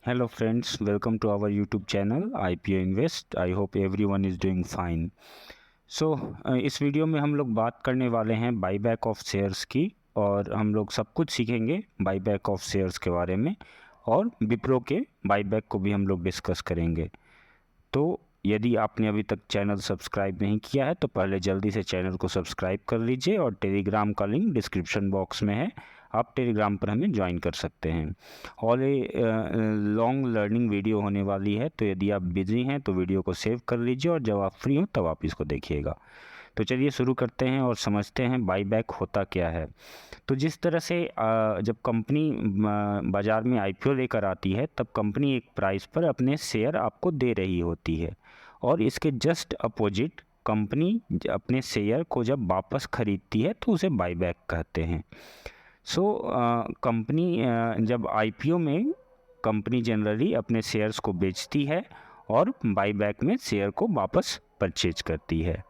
Hello friends, welcome to our YouTube channel IPO Invest. I hope everyone is doing fine. सो इस video में हम लोग बात करने वाले हैं बाईबैक ऑफ शेयर्स की, और हम लोग सब कुछ सीखेंगे बाईबैक ऑफ शेयर्स के बारे में, और विप्रो के बाईबैक को भी हम लोग डिस्कस करेंगे। तो यदि आपने अभी तक चैनल सब्सक्राइब नहीं किया है तो पहले जल्दी से चैनल को सब्सक्राइब कर लीजिए, और टेलीग्राम का लिंक डिस्क्रिप्शन बॉक्स में है, आप टेलीग्राम पर हमें ज्वाइन कर सकते हैं। और ये लॉन्ग लर्निंग वीडियो होने वाली है, तो यदि आप बिजी हैं तो वीडियो को सेव कर लीजिए, और जब आप फ्री हो तब आप इसको देखिएगा। तो चलिए शुरू करते हैं और समझते हैं बाईबैक होता क्या है। तो जिस तरह से जब कंपनी बाज़ार में आईपीओ लेकर आती है, तब कंपनी एक प्राइस पर अपने शेयर आपको दे रही होती है, और इसके जस्ट अपोजिट कंपनी अपने शेयर को जब वापस खरीदती है तो उसे बाईबैक कहते हैं। सो कंपनी जब आईपीओ में कंपनी जनरली अपने शेयर्स को बेचती है और बाईबैक में शेयर को वापस परचेज करती है।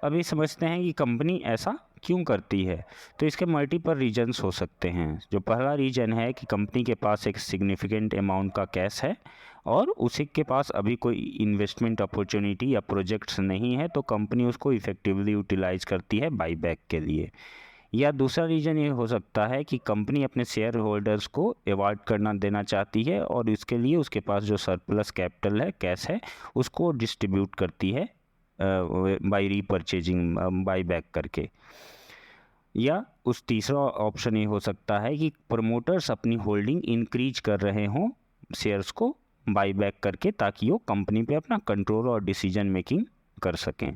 अभी समझते हैं कि कंपनी ऐसा क्यों करती है। तो इसके मल्टीपल रीजन्स हो सकते हैं। जो पहला रीज़न है कि कंपनी के पास एक सिग्निफिकेंट अमाउंट का कैश है, और उसी के पास अभी कोई इन्वेस्टमेंट अपॉर्चुनिटी या प्रोजेक्ट्स नहीं है, तो कंपनी उसको इफ़ेक्टिवली यूटिलाइज करती है बाईबैक के लिए। या दूसरा रीज़न ये हो सकता है कि कंपनी अपने शेयर होल्डर्स को अवॉइड करना देना चाहती है, और इसके लिए उसके पास जो सरप्लस कैपिटल है, कैश है, उसको डिस्ट्रीब्यूट करती है बाई रीपरचेजिंग, बाईबैक करके। या उस तीसरा ऑप्शन ये हो सकता है कि प्रमोटर्स अपनी होल्डिंग इंक्रीज कर रहे हों शेयर्स को बाईबैक करके, ताकि वो कंपनी पे अपना कंट्रोल और डिसीजन मेकिंग कर सकें।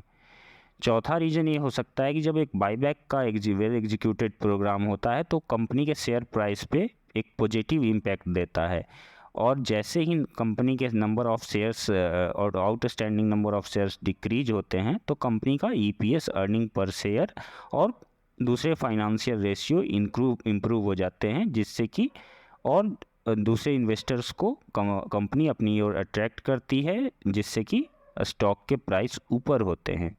चौथा रीज़न ये हो सकता है कि जब एक बाईबैक का वेल एग्जीक्यूटेड प्रोग्राम होता है, तो कंपनी के शेयर प्राइस पे एक पॉजिटिव इम्पैक्ट देता है, और जैसे ही कंपनी के नंबर ऑफ शेयर्स और outstanding number of shares decrease होते हैं, तो कंपनी का ईपीएस, अर्निंग पर शेयर, और दूसरे फाइनेंशियल रेशियो इम्प्रूव हो जाते हैं, जिससे कि और दूसरे इन्वेस्टर्स को कंपनी अपनी ओर अट्रैक्ट करती है, जिससे कि स्टॉक के प्राइस ऊपर होते हैं।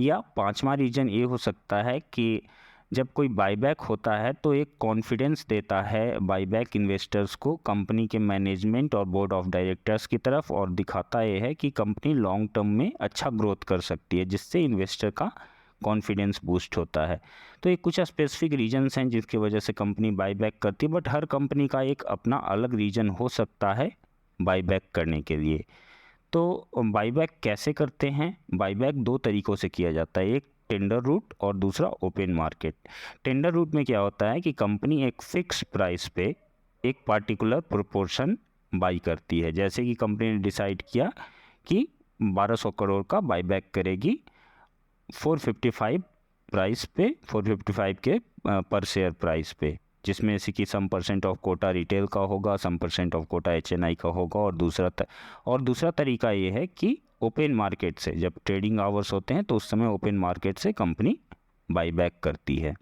या पांचवा रीज़न ये हो सकता है कि जब कोई बाईबैक होता है तो एक कॉन्फिडेंस देता है बाईबैक इन्वेस्टर्स को कंपनी के मैनेजमेंट और बोर्ड ऑफ डायरेक्टर्स की तरफ, और दिखाता ये है कि कंपनी लॉन्ग टर्म में अच्छा ग्रोथ कर सकती है, जिससे इन्वेस्टर का कॉन्फिडेंस बूस्ट होता है। तो ये कुछ स्पेसिफिक रीजन्स हैं जिसकी वजह से कंपनी बाईबैक करती है, बट हर कंपनी का एक अपना अलग रीज़न हो सकता है बाईबैक करने के लिए। तो बाईबैक कैसे करते हैं? बाईबैक दो तरीक़ों से किया जाता है, एक टेंडर रूट और दूसरा ओपन मार्केट। टेंडर रूट में क्या होता है कि कंपनी एक फ़िक्स प्राइस पे एक पार्टिकुलर प्रोपोर्शन बाई करती है। जैसे कि कंपनी ने डिसाइड किया कि 1200 करोड़ का बाईबैक करेगी 455 प्राइस पे, 455 के पर शेयर प्राइस पे, जिसमें से कि सम परसेंट ऑफ कोटा रिटेल का होगा, सम परसेंट ऑफ कोटा एचएनआई का होगा, और दूसरा तरीका ये है कि ओपन मार्केट से, जब ट्रेडिंग आवर्स होते हैं तो उस समय ओपन मार्केट से कंपनी बाईबैक करती है।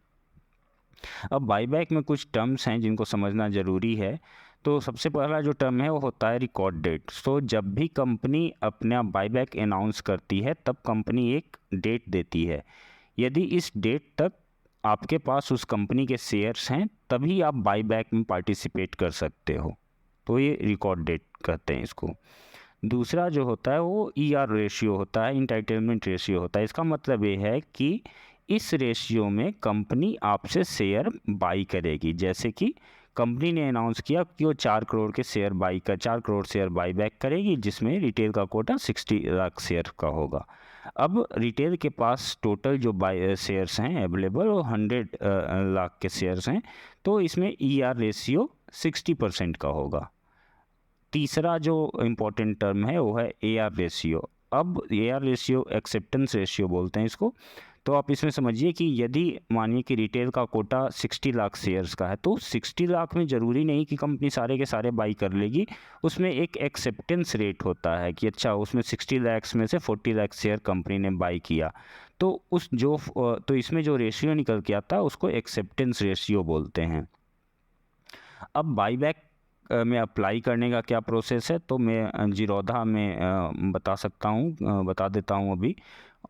अब बाईबैक में कुछ टर्म्स हैं जिनको समझना ज़रूरी है। तो सबसे पहला जो टर्म है वो होता है रिकॉर्ड डेट। सो जब भी कंपनी अपना बाईबैक अनाउंस करती है, तब कंपनी एक डेट देती है। यदि इस डेट तक आपके पास उस कंपनी के शेयर्स हैं, तभी आप बाईबैक में पार्टिसिपेट कर सकते हो। तो ये रिकॉर्ड डेट कहते हैं इसको। दूसरा जो होता है वो ईआर रेशियो होता है, इंटाइटलमेंट रेशियो होता है। इसका मतलब ये है कि इस रेशियो में कंपनी आपसे शेयर बाई करेगी। जैसे कि कंपनी ने अनाउंस किया कि वो 4 करोड़ के शेयर 4 करोड़ शेयर बाईबैक करेगी, जिसमें रिटेल का कोटा 60 लाख शेयर का होगा। अब रिटेल के पास टोटल जो शेयर्स हैं अवेलेबल, वो 100 लाख के शेयर्स हैं, तो इसमें ईआर रेशियो 60% का होगा। तीसरा जो इम्पोर्टेंट टर्म है वो है एआर रेशियो। अब एआर रेशियो एक्सेप्टेंस रेशियो बोलते हैं इसको। तो आप इसमें समझिए कि यदि मानिए कि रिटेल का कोटा 60 लाख शेयर्स का है, तो 60 लाख में ज़रूरी नहीं कि कंपनी सारे के सारे बाई कर लेगी। उसमें एक एक्सेप्टेंस रेट होता है कि अच्छा, उसमें 60 लाख में से 40 लाख शेयर कंपनी ने बाई किया, तो तो इसमें जो रेशियो निकल के आता है उसको एक्सेप्टेंस रेशियो बोलते हैं। अब बाईबैक में अप्लाई करने का क्या प्रोसेस है, तो मैं जीरोधा में बता सकता हूँ, बता देता हूँ अभी।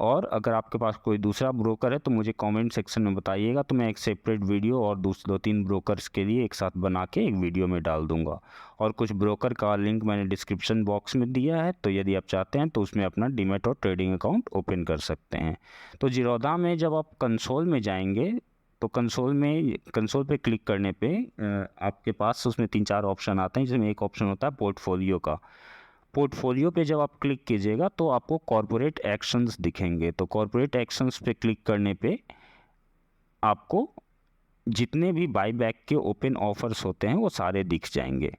और अगर आपके पास कोई दूसरा ब्रोकर है तो मुझे कमेंट सेक्शन में बताइएगा, तो मैं एक सेपरेट वीडियो और 2-3 ब्रोकर्स के लिए एक साथ बना के एक वीडियो में डाल दूंगा। और कुछ ब्रोकर का लिंक मैंने डिस्क्रिप्शन बॉक्स में दिया है, तो यदि आप चाहते हैं तो उसमें अपना डीमैट और ट्रेडिंग अकाउंट ओपन कर सकते हैं। तो जीरोधा में जब आप कंसोल में जाएंगे तो कंसोल पे क्लिक करने पे आपके पास उसमें 3-4 ऑप्शन आते हैं, जिसमें एक ऑप्शन होता है पोर्टफोलियो का। पोर्टफोलियो पे जब आप क्लिक कीजिएगा तो आपको कॉर्पोरेट एक्शंस दिखेंगे। तो कॉर्पोरेट एक्शंस पे क्लिक करने पे आपको जितने भी बाईबैक के ओपन ऑफर्स होते हैं वो सारे दिख जाएंगे।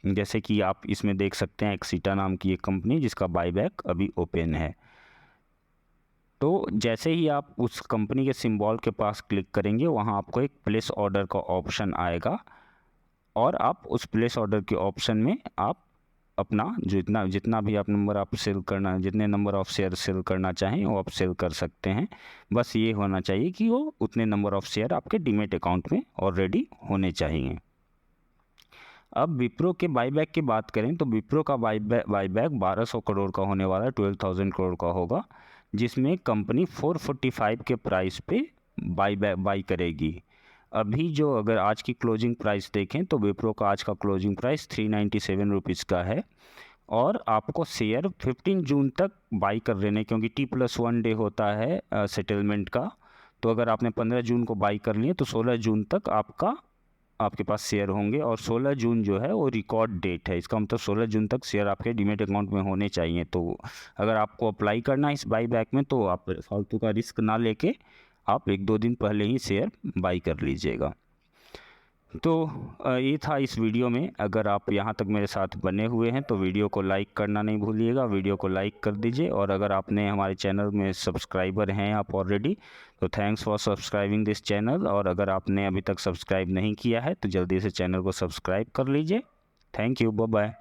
जैसे कि आप इसमें देख सकते हैं एक्सीटा नाम की एक कंपनी जिसका बाईबैक अभी ओपन है। तो जैसे ही आप उस कंपनी के सिंबल के पास क्लिक करेंगे वहाँ आपको एक प्लेस ऑर्डर का ऑप्शन आएगा, और आप उस प्लेस ऑर्डर के ऑप्शन में आप अपना जितना भी आप नंबर आप सेल करना, जितने नंबर ऑफ शेयर सेल करना चाहें वो आप सेल कर सकते हैं। बस ये होना चाहिए कि वो उतने नंबर ऑफ शेयर आपके डीमैट अकाउंट में ऑलरेडी होने चाहिए। अब विप्रो के बाईबैक की बात करें तो विप्रो का बाईबैक 1200 करोड़ का होने वाला है, 12,000 करोड़ का होगा, जिसमें कंपनी 445 के प्राइस पे बाई करेगी। अभी जो अगर आज की क्लोजिंग प्राइस देखें तो विप्रो का आज का क्लोजिंग प्राइस 397 रुपीज़ का है, और आपको शेयर 15 जून तक बाई कर लेने, क्योंकि T+1 डे होता है सेटलमेंट का। तो अगर आपने 15 जून को बाई कर लिए तो 16 जून तक आपके पास शेयर होंगे, और 16 जून जो है वो रिकॉर्ड डेट है। इसका मतलब 16 जून तक शेयर आपके डीमैट अकाउंट में होने चाहिए। तो अगर आपको अप्लाई करना है इस बाई बैक में तो आप फालतू का रिस्क ना लेके आप 1-2 दिन पहले ही शेयर बाई कर लीजिएगा। तो ये था इस वीडियो में। अगर आप यहाँ तक मेरे साथ बने हुए हैं तो वीडियो को लाइक करना नहीं भूलिएगा, वीडियो को लाइक कर दीजिए। और अगर आपने हमारे चैनल में सब्सक्राइबर हैं आप ऑलरेडी, तो thanks for subscribing this channel. और अगर आपने अभी तक सब्सक्राइब नहीं किया है तो जल्दी से चैनल को सब्सक्राइब कर लीजिए। Thank you, bye bye.